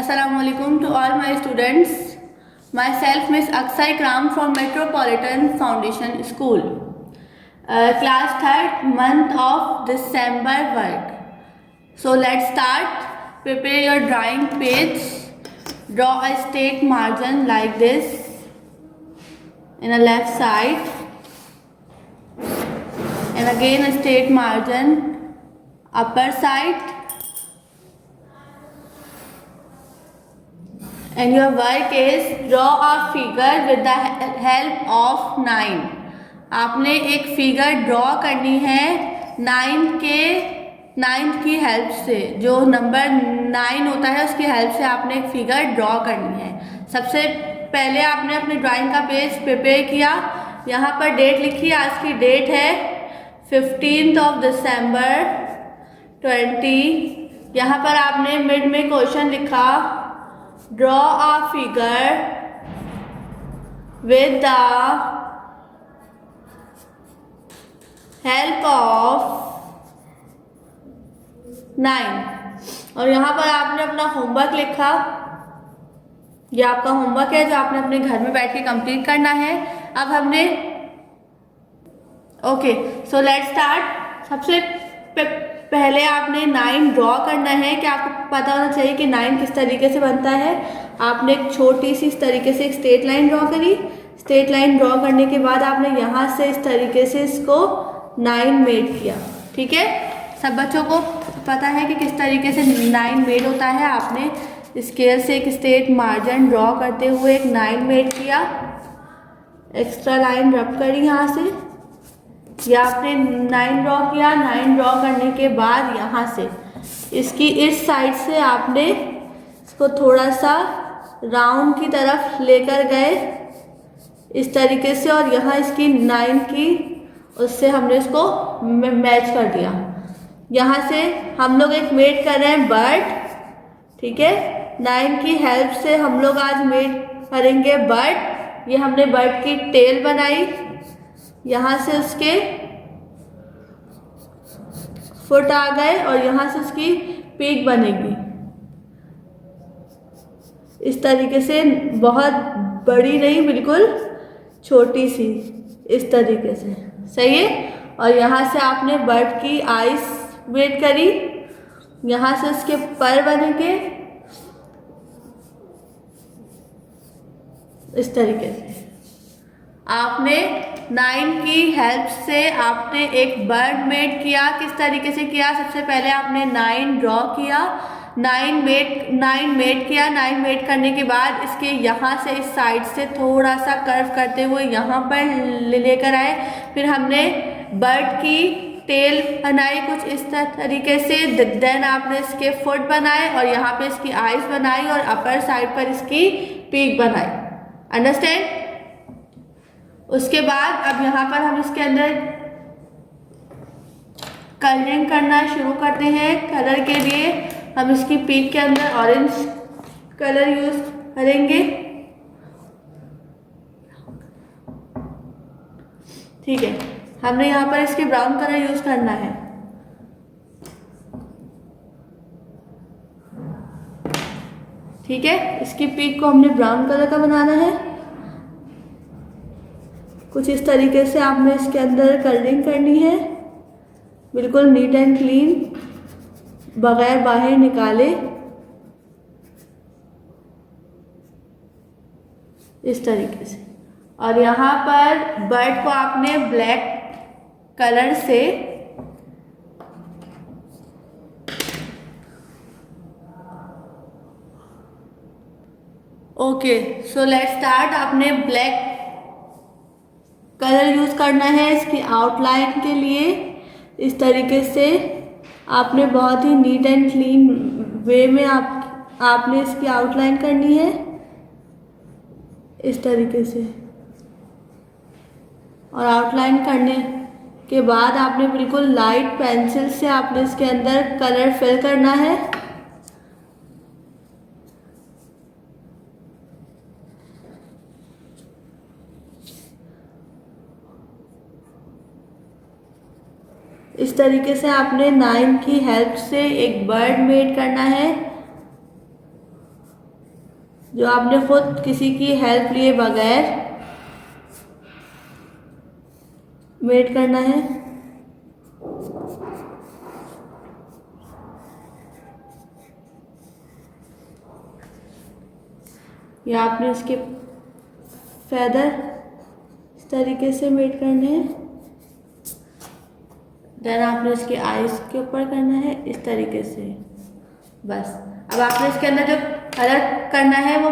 Assalamualaikum to all my students. Myself Miss Akshay Kram from Metropolitan Foundation School. Class 3rd month of December work. So let's start. Prepare your drawing page. Draw a straight margin like this in the left side. And again a straight margin upper side. And your work is draw a figure with the help of 9. आपने एक figure draw करनी है 9 की help से, जो number 9 होता है उसकी हेल्प से आपने एक फिगर ड्रॉ करनी है। सबसे पहले आपने अपने ड्राइंग का पेज प्रिपेयर किया। यहाँ पर डेट लिखी, आज की डेट है 15 दिसंबर 20। यहाँ पर आपने मिड में क्वेश्चन लिखा, draw a figure with the help of 9। और यहाँ पर आपने अपना होमवर्क लिखा। ये आपका होमवर्क है जो आपने अपने घर में बैठ के कंप्लीट करना है। अब हमने सो लेट्स स्टार्ट। सबसे पहले आपने 9 ड्रॉ करना है कि आपको पता होना चाहिए कि 9 किस तरीके से बनता है। आपने एक छोटी सी इस तरीके से एक स्ट्रेट लाइन ड्रॉ करी। स्ट्रेट लाइन ड्रॉ करने के बाद आपने यहाँ से इस तरीके से इसको 9 मेड किया। ठीक है, सब बच्चों को पता है कि किस तरीके से 9 मेड होता है। आपने स्केल से एक स्ट्रेट मार्जिन ड्रॉ करते हुए एक 9 मेड किया। एक्स्ट्रा लाइन रब करी यहाँ से, या आपने 9 ड्रॉ किया। 9 ड्रॉ करने के बाद यहाँ से इसकी इस साइड से आपने इसको थोड़ा सा राउंड की तरफ लेकर गए इस तरीके से, और यहाँ इसकी 9 की उससे हमने इसको मैच कर दिया। यहाँ से हम लोग एक मेड कर रहे हैं बर्ड। ठीक है, 9 की हेल्प से हम लोग आज मेड करेंगे बर्ड। ये हमने बर्ड की टेल बनाई, यहाँ से उसके फुट आ गए और यहाँ से उसकी पीक बनेगी इस तरीके से, बहुत बड़ी नहीं, बिल्कुल छोटी सी इस तरीके से। सही है। और यहाँ से आपने बर्ड की आइज मेड करी, यहाँ से उसके पर बनेंगे इस तरीके से। आपने 9 की हेल्प से आपने एक बर्ड मेड किया। किस तरीके से किया? सबसे पहले आपने 9 ड्रॉ किया, 9 मेड किया। 9 मेड करने के बाद इसके यहाँ से इस साइड से थोड़ा सा कर्व करते हुए यहाँ पर लेकर आए। फिर हमने बर्ड की टेल बनाई कुछ इस तरीके से। देन आपने इसके फुट बनाए और यहाँ पे इसकी आइज बनाई और अपर साइड पर इसकी पीक बनाई। अंडरस्टैंड? उसके बाद अब यहाँ पर हम इसके अंदर कलरिंग करना शुरू करते हैं। कलर के लिए हम इसकी पीक के अंदर ऑरेंज कलर यूज करेंगे। ठीक है, हमने यहाँ पर इसके ब्राउन कलर यूज करना है। ठीक है, इसकी पीक को हमने ब्राउन कलर का बनाना है। कुछ इस तरीके से आपने इसके अंदर कलरिंग करनी है, बिल्कुल नीट एंड क्लीन, बगैर बाहर निकाले इस तरीके से। और यहाँ पर बर्ड को आपने ब्लैक कलर से सो लेट्स स्टार्ट। आपने ब्लैक कलर यूज करना है इसकी आउटलाइन के लिए। इस तरीके से आपने बहुत ही नीट एंड क्लीन वे में आपने इसकी आउटलाइन करनी है इस तरीके से। और आउटलाइन करने के बाद आपने बिल्कुल लाइट पेंसिल से आपने इसके अंदर कलर फिल करना है। इस तरीके से आपने 9 की हेल्प से एक बर्ड मेड करना है। जो आपने खुद किसी की हेल्प लिए बगैर मेड करना है। या आपने इसके फेदर इस तरीके से मेड करने हैं। देन आपने इसके आईज के ऊपर करना है इस तरीके से। बस अब आपने इसके अंदर जो कलर करना है वो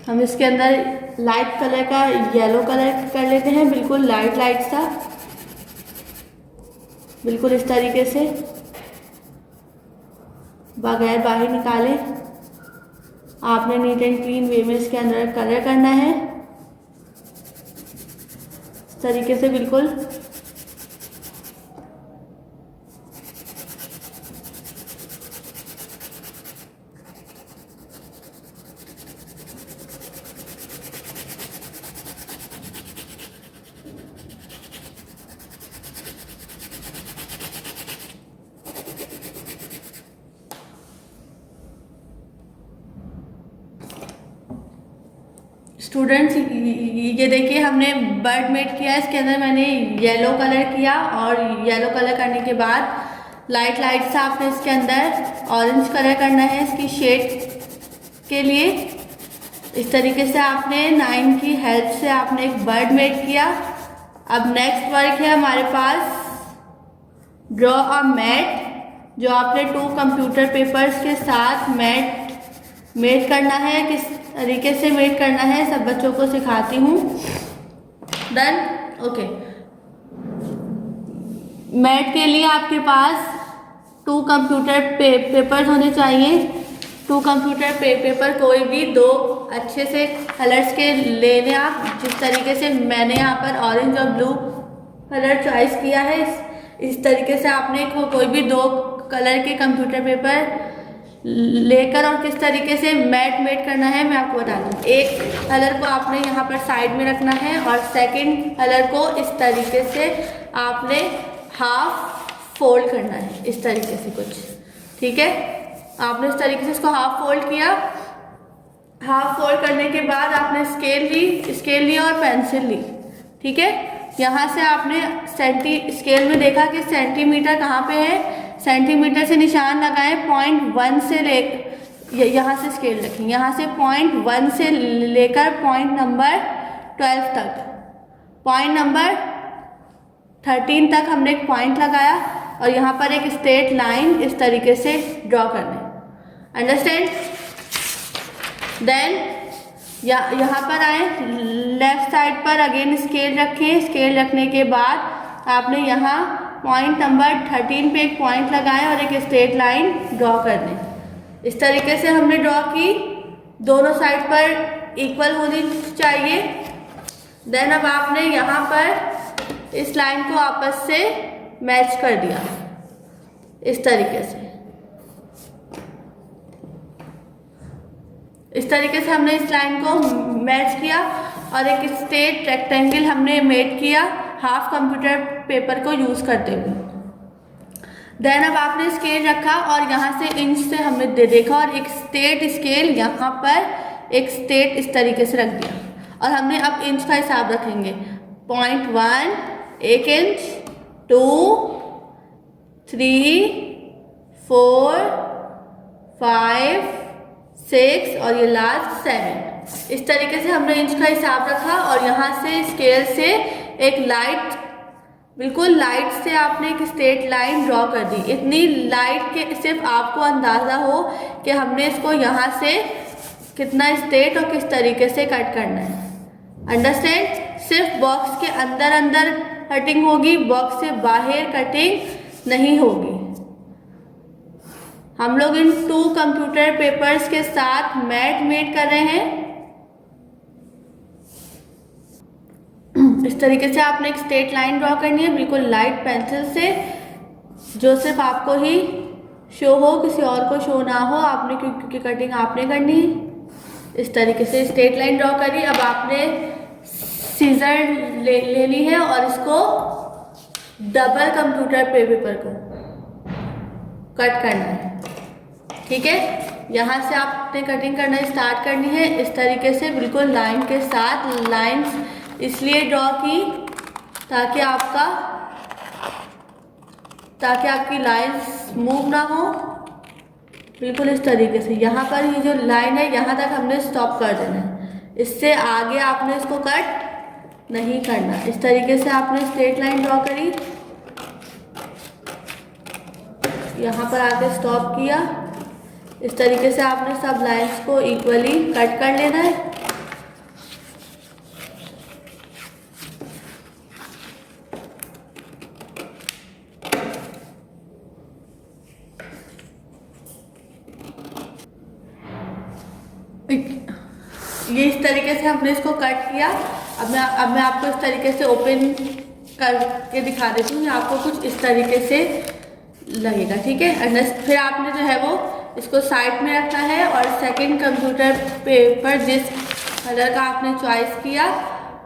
हम इसके अंदर लाइट कलर का येलो कलर कर लेते हैं, बिल्कुल लाइट लाइट सा, बिल्कुल इस तरीके से बगैर बाहर निकाले आपने नीट एंड क्लीन वे में इसके अंदर कलर करना है इस तरीके से बिल्कुल। स्टूडेंट्स ये देखिए हमने बर्ड मेड किया, इसके अंदर मैंने येलो कलर किया और येलो कलर करने के बाद लाइट लाइट सा आपने इसके अंदर ऑरेंज कलर करना है इसकी शेड के लिए। इस तरीके से आपने 9 की हेल्प से आपने एक बर्ड मेड किया। अब नेक्स्ट वर्क है हमारे पास ड्रॉ अ मैट, जो आपने 2 कंप्यूटर पेपर्स के साथ मैट मेड करना है। किस तरीके से मेड करना है सब बच्चों को सिखाती हूँ। Done, okay. मैट के लिए आपके पास 2 कंप्यूटर पेपर्स होने चाहिए। 2 कंप्यूटर पेपर कोई भी 2 अच्छे से कलर्स के ले लें आप। जिस तरीके से मैंने यहाँ पर ऑरेंज और ब्लू कलर चॉइस किया है, इस तरीके से आपने कोई भी 2 कलर के कंप्यूटर पेपर लेकर और किस तरीके से मैट मेड करना है मैं आपको बता दूँ। एक कलर को आपने यहाँ पर साइड में रखना है और सेकंड कलर को इस तरीके से आपने हाफ फोल्ड करना है इस तरीके से कुछ, ठीक है। आपने इस तरीके से इसको हाफ फोल्ड किया। हाफ फोल्ड करने के बाद आपने स्केल ली और पेंसिल ली, ठीक है। यहाँ से आपने स्केल में देखा कि सेंटीमीटर कहाँ पे है, सेंटीमीटर से निशान लगाएं। 0.1 से ले यहाँ से स्केल रखें, यहाँ से 0.1 से लेकर पॉइंट नंबर 12 तक, पॉइंट नंबर 13 तक हमने एक पॉइंट लगाया और यहाँ पर एक स्ट्रेट लाइन इस तरीके से ड्रॉ करना है। अंडरस्टैंड? देन यहाँ पर आए, लेफ्ट साइड पर अगेन स्केल रखें। स्केल रखने के बाद आपने यहाँ पॉइंट नंबर 13 पे एक पॉइंट लगाएं और एक स्ट्रेट लाइन ड्रॉ कर दें। इस तरीके से हमने ड्रॉ की, दोनों साइड पर इक्वल होनी चाहिए। देन अब आपने यहाँ पर इस लाइन को आपस से मैच कर दिया इस तरीके से। इस तरीके से हमने इस लाइन को मैच किया और एक स्ट्रेट रेक्टेंगल हमने मेड किया हाफ कंप्यूटर पेपर को यूज करते हुए। देन अब आपने स्केल रखा और यहाँ से इंच से हमने देखा और एक स्ट्रेट स्केल यहाँ पर एक स्ट्रेट इस तरीके से रख दिया और हमने अब इंच का हिसाब रखेंगे। 0.1 1 इंच, 2 3 4 5 6 और ये लास्ट 7। इस तरीके से हमने इंच का हिसाब रखा और यहाँ से स्केल से एक लाइट, बिल्कुल लाइट से आपने एक स्ट्रेट लाइन ड्रॉ कर दी। इतनी लाइट के सिर्फ आपको अंदाज़ा हो कि हमने इसको यहाँ से कितना स्ट्रेट और किस तरीके से कट करना है। अंडरस्टैंड? सिर्फ बॉक्स के अंदर अंदर कटिंग होगी, बॉक्स से बाहर कटिंग नहीं होगी। हम लोग इन 2 कंप्यूटर पेपर्स के साथ मैट मेड कर रहे हैं। इस तरीके से आपने एक स्ट्रेट लाइन ड्रॉ करनी है बिल्कुल लाइट पेंसिल से, जो सिर्फ आपको ही शो हो, किसी और को शो ना हो। आपने क्योंकि कटिंग आपने करनी है। इस तरीके से स्ट्रेट लाइन ड्रॉ करी। अब आपने सीजर लेनी है और इसको डबल कंप्यूटर पेपर को कट करना है। ठीक है, यहाँ से आपने कटिंग करना स्टार्ट करनी है इस तरीके से, बिल्कुल लाइन के साथ। लाइंस इसलिए ड्रॉ की ताकि आपकी लाइंस मूव ना हो, बिल्कुल इस तरीके से। यहाँ पर ये जो लाइन है यहाँ तक हमने स्टॉप कर देना है, इससे आगे आपने इसको कट नहीं करना। इस तरीके से आपने स्ट्रेट लाइन ड्रॉ करी, यहाँ पर आके स्टॉप किया। इस तरीके से आपने सब लाइंस को इक्वली कट कर लेना है। ये इस तरीके से हमने इसको कट किया। अब मैं आपको इस तरीके से ओपन करके दिखा देती हूँ, आपको कुछ इस तरीके से लगेगा। ठीक है, फिर आपने जो है वो इसको साइड में रखना है और सेकंड कंप्यूटर पेपर जिस कलर का आपने चॉइस किया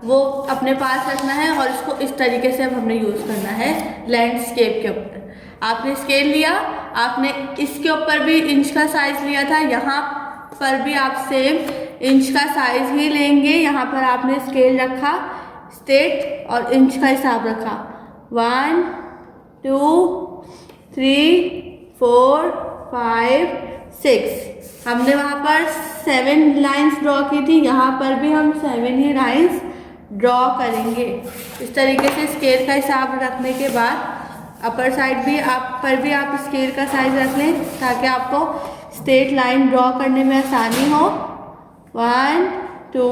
वो अपने पास रखना है और इसको इस तरीके से अब हमने यूज़ करना है लैंडस्केप के ऊपर। आपने स्केल लिया, आपने इसके ऊपर भी इंच का साइज लिया था, यहाँ पर भी आप सेम इंच का साइज ही लेंगे। यहाँ पर आपने स्केल रखा, स्ट्रेट और इंच का हिसाब रखा। 1 2 3 4 5 6। हमने वहाँ पर 7 लाइंस ड्रॉ की थी, यहाँ पर भी हम 7 ही लाइंस ड्रॉ करेंगे। इस तरीके से स्केल का हिसाब रखने के बाद अपर साइड भी आप स्केल का साइज रख लें ताकि आपको स्ट्रेट लाइन ड्रॉ करने में आसानी हो। 1 2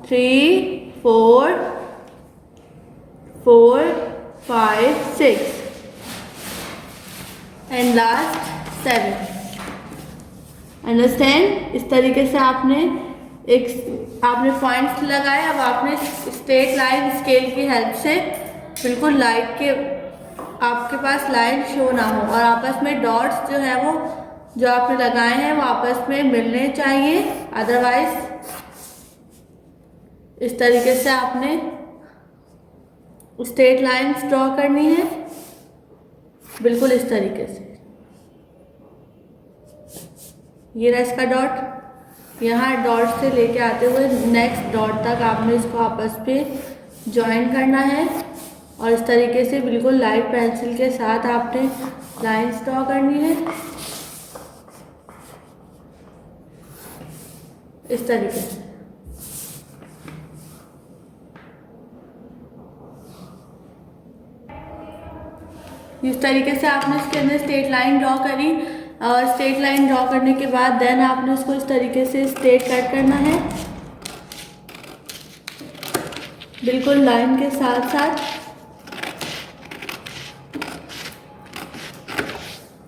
3 4 5 6 एंड लास्ट 7। अंडरस्टैंड? इस तरीके से आपने पॉइंट्स लगाए। अब आपने स्ट्रेट लाइन स्केल की हेल्प से बिल्कुल लाइट के आपके पास लाइन शो ना हो और आपस में डॉट्स जो है वो जो आपने लगाए हैं वो आपस में मिलने चाहिए, अदरवाइज इस तरीके से आपने स्ट्रेट लाइंस ड्रॉ करनी है, बिल्कुल इस तरीके से। ये रहा इसका डॉट। यहाँ डॉट से लेके आते हुए नेक्स्ट डॉट तक आपने इसको आपस पे ज्वाइन करना है और इस तरीके से बिल्कुल लाइट पेंसिल के साथ आपने लाइंस ड्रॉ करनी है इस तरीके से। इस तरीके से आपने इसके अंदर स्ट्रेट लाइन ड्रॉ करी और स्ट्रेट लाइन ड्रॉ करने के बाद देन आपने उसको इस तरीके से स्ट्रेट कट करना है, बिल्कुल लाइन के साथ साथ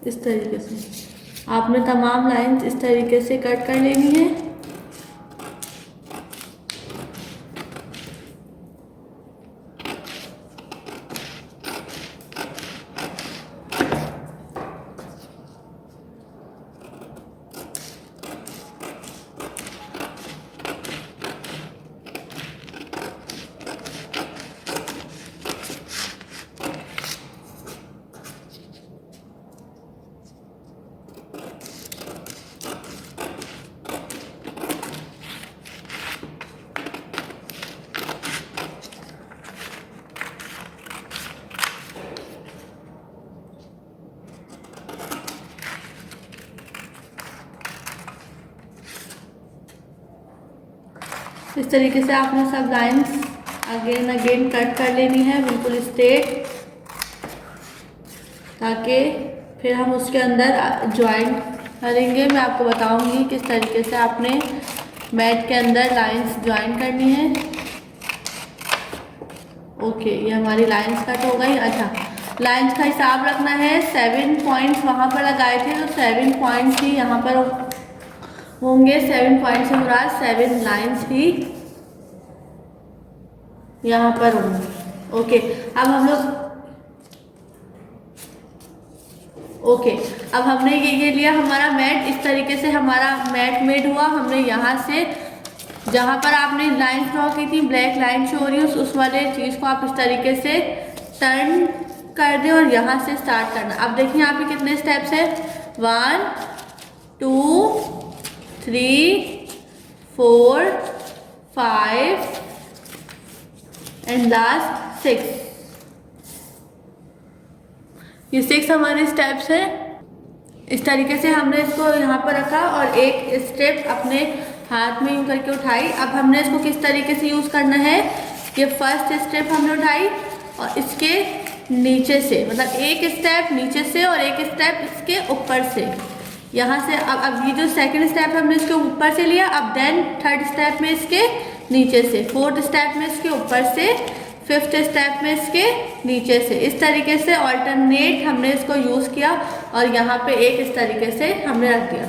इस तरीके से आपने तमाम लाइंस इस तरीके से कट कर लेनी है। इस तरीके से आपने सब लाइंस अगेन कट कर लेनी है बिल्कुल स्ट्रेट, ताकि फिर हम उसके अंदर ज्वाइन करेंगे। मैं आपको बताऊंगी किस तरीके से आपने मैट के अंदर लाइंस ज्वाइन करनी है। ओके, ये हमारी लाइंस कट हो गई। अच्छा, लाइंस का हिसाब रखना है। 7 पॉइंट्स वहाँ पर लगाए थे तो 7 पॉइंट्स ही यहाँ पर होंगे। 7 पॉइंट से मुराद 7 लाइंस ही यहाँ पर होंगे। ओके, अब हम लोग अब हमने ये लिया हमारा मैट। इस तरीके से हमारा मैट मेड हुआ। हमने यहाँ से जहाँ पर आपने लाइन ड्रॉ की थी, ब्लैक लाइन शो हो रही है, उस वाले चीज़ को आप इस तरीके से टर्न कर दें और यहाँ से स्टार्ट करना। अब देखिए यहाँ पे कितने स्टेप्स हैं, 1 2 3 4 5 एंड लास्ट 6। ये 6 हमारे स्टेप्स हैं। इस तरीके से हमने इसको यहाँ पर रखा और एक स्टेप अपने हाथ में यूँ करके उठाई। अब हमने इसको किस तरीके से यूज़ करना है, ये फर्स्ट स्टेप हमने उठाई और इसके नीचे से, मतलब एक स्टेप नीचे से और एक स्टेप इसके ऊपर से, यहाँ से। अब ये जो सेकंड स्टेप हमने इसके ऊपर से लिया, अब देन थर्ड स्टेप में इसके नीचे से, फोर्थ स्टेप में इसके ऊपर से, फिफ्थ स्टेप में इसके नीचे से। इस तरीके से ऑल्टरनेट हमने इसको यूज़ किया और यहाँ पे एक इस तरीके से हमने रख दिया।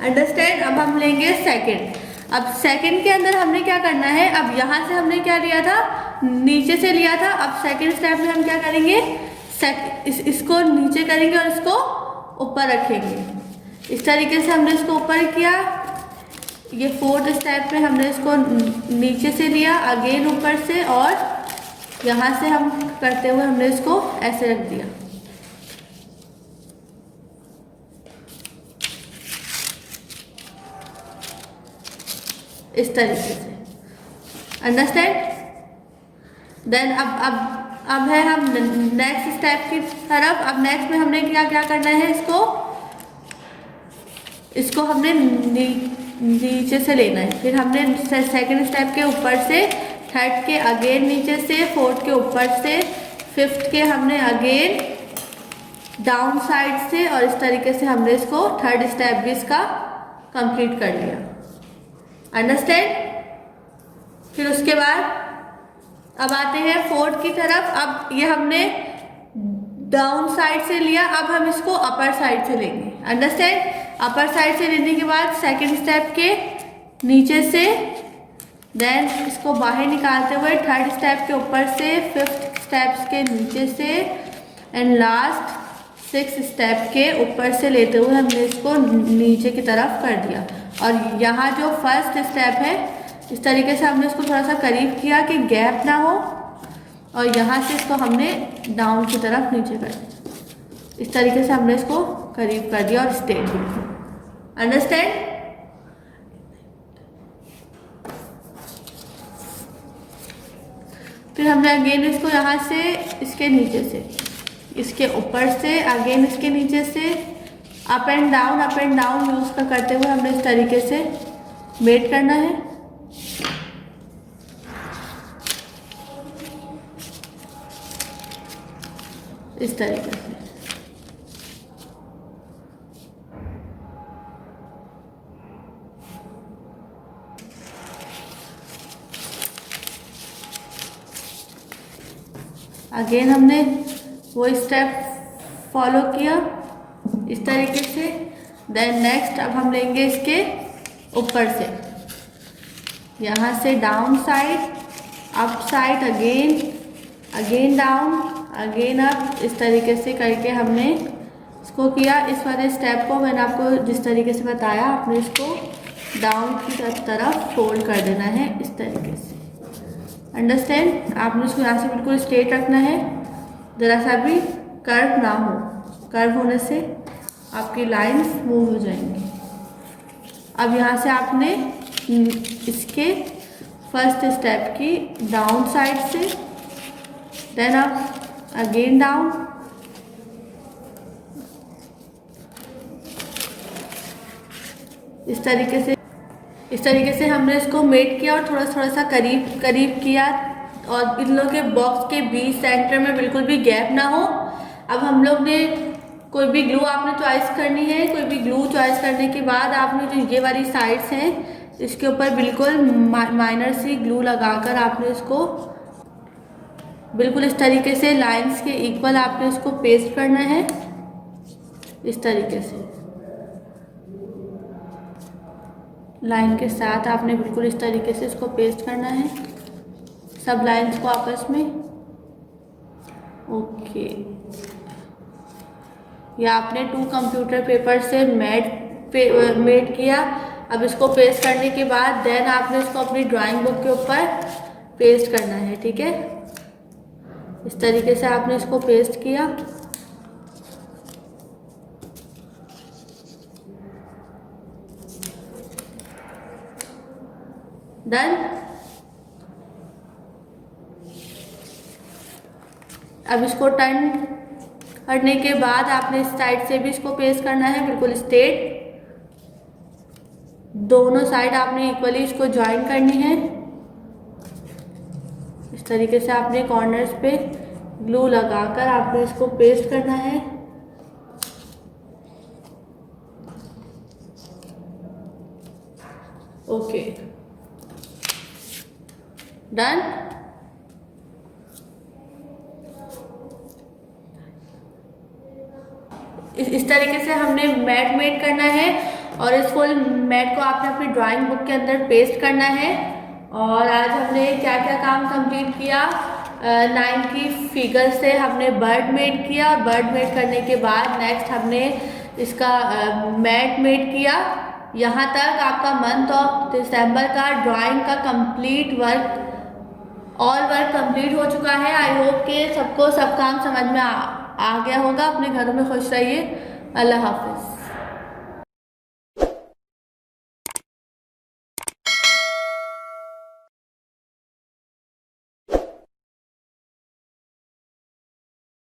अंडरस्टैंड। अब हम लेंगे सेकंड। अब सेकंड के अंदर हमने क्या करना है, अब यहाँ से हमने क्या लिया था, नीचे से लिया था। अब सेकंड स्टेप में हम क्या करेंगे, इसको नीचे करेंगे और इसको ऊपर रखेंगे। इस तरीके से हमने इसको ऊपर किया। ये फोर्थ स्टेप में हमने इसको नीचे से लिया, अगेन ऊपर से, और यहाँ से हम करते हुए हमने इसको ऐसे रख दिया। इस तरीके से। अंडरस्टैंड। देन अब है हम नेक्स्ट स्टेप की तरफ। अब नेक्स्ट में हमने क्या क्या करना है, इसको हमने नीचे से लेना है। फिर हमने सेकंड स्टेप के ऊपर से, थर्ड के अगेन नीचे से, फोर्थ के ऊपर से, फिफ्थ के हमने अगेन डाउन साइड से, और इस तरीके से हमने इसको थर्ड स्टेप भी इसका कंप्लीट कर लिया। अंडरस्टैंड। फिर उसके बाद अब आते हैं फोर्थ की तरफ। अब ये हमने डाउन साइड से लिया, अब हम इसको अपर साइड से लेंगे। अंडरस्टैंड। अपर साइड से लेने के बाद सेकंड स्टेप के नीचे से, देन इसको बाहर निकालते हुए थर्ड स्टेप के ऊपर से, फिफ्थ स्टेप्स के नीचे से, एंड लास्ट 6 स्टेप के ऊपर से लेते हुए हमने इसको नीचे की तरफ कर दिया। और यहाँ जो फर्स्ट स्टेप है, इस तरीके से हमने इसको थोड़ा सा करीब किया कि गैप ना हो, और यहाँ से इसको हमने डाउन की तरफ नीचे कर दिया। इस तरीके से हमने इसको करीब कर दिया और स्ट्रेट बिल्कुल। अंडरस्टैंड। फिर हमने अगेन इसको यहाँ से, इसके नीचे से, इसके ऊपर से, अगेन इसके नीचे से, अप एंड डाउन यूज़ करते हुए हमने इस तरीके से मेट करना है। इस तरीके से। अगेन हमने वो स्टेप फॉलो किया इस तरीके से। देन नेक्स्ट अब हम लेंगे इसके ऊपर से, यहाँ से down side, up side, again down, again up, इस तरीके से करके हमने इसको किया। इस वाले स्टेप को मैंने आपको जिस तरीके से बताया, आपने इसको डाउन की तरफ फोल्ड कर देना है इस तरीके से। अंडरस्टैंड। आपने इसको यहाँ से बिल्कुल स्ट्रेट रखना है, ज़रा सा भी कर्व ना हो। कर्व होने से आपकी लाइंस मूव हो जाएंगी। अब यहाँ से आपने इसके फर्स्ट स्टेप की डाउन साइड से, देन अप, अगेन डाउन, इस तरीके से हमने इसको मेट किया और थोड़ा सा करीब किया, और इन लोगों के बॉक्स के बीच सेंटर में बिल्कुल भी गैप ना हो। अब हम लोग ने कोई भी ग्लू आपने चॉइस करनी है। कोई भी ग्लू चॉइस करने के बाद आपने जो ये वाली साइड्स हैं, इसके ऊपर बिल्कुल माइनर सी ग्लू लगाकर आपने इसको बिल्कुल इस तरीके से लाइंस के इक्वल आपने इसको पेस्ट करना है। इस तरीके से लाइन के साथ आपने बिल्कुल इस तरीके से इसको पेस्ट करना है, सब लाइंस को आपस में। ओके, ये आपने 2 कंप्यूटर पेपर से मेट किया। अब इसको पेस्ट करने के बाद देन आपने इसको अपनी ड्राइंग बुक के ऊपर पेस्ट करना है। ठीक है, इस तरीके से आपने इसको पेस्ट किया। डन। अब इसको टर्न करने के बाद आपने इस साइड से भी इसको पेस्ट करना है, बिल्कुल स्ट्रेट। दोनों साइड आपने इक्वली इसको ज्वाइन करनी है। इस तरीके से आपने कॉर्नर्स पे ग्लू लगाकर आपने इसको पेस्ट करना है। Okay, done. इस तरीके से हमने मैट मेड करना है और इस फुल मैट को आपने अपनी ड्राइंग बुक के अंदर पेस्ट करना है। और आज हमने क्या क्या काम कंप्लीट किया, 9 की फिगर से हमने बर्ड मेड किया और बर्ड मेड करने के बाद नेक्स्ट हमने इसका मैट मेड किया। यहाँ तक आपका मंथ ऑफ दिसंबर का ड्राइंग का complete work, all work complete हो चुका है। आई होप कि सबको सब काम समझ में आ गया होगा। अपने घरों में खुश रहिए। अल्लाह हाफिज़।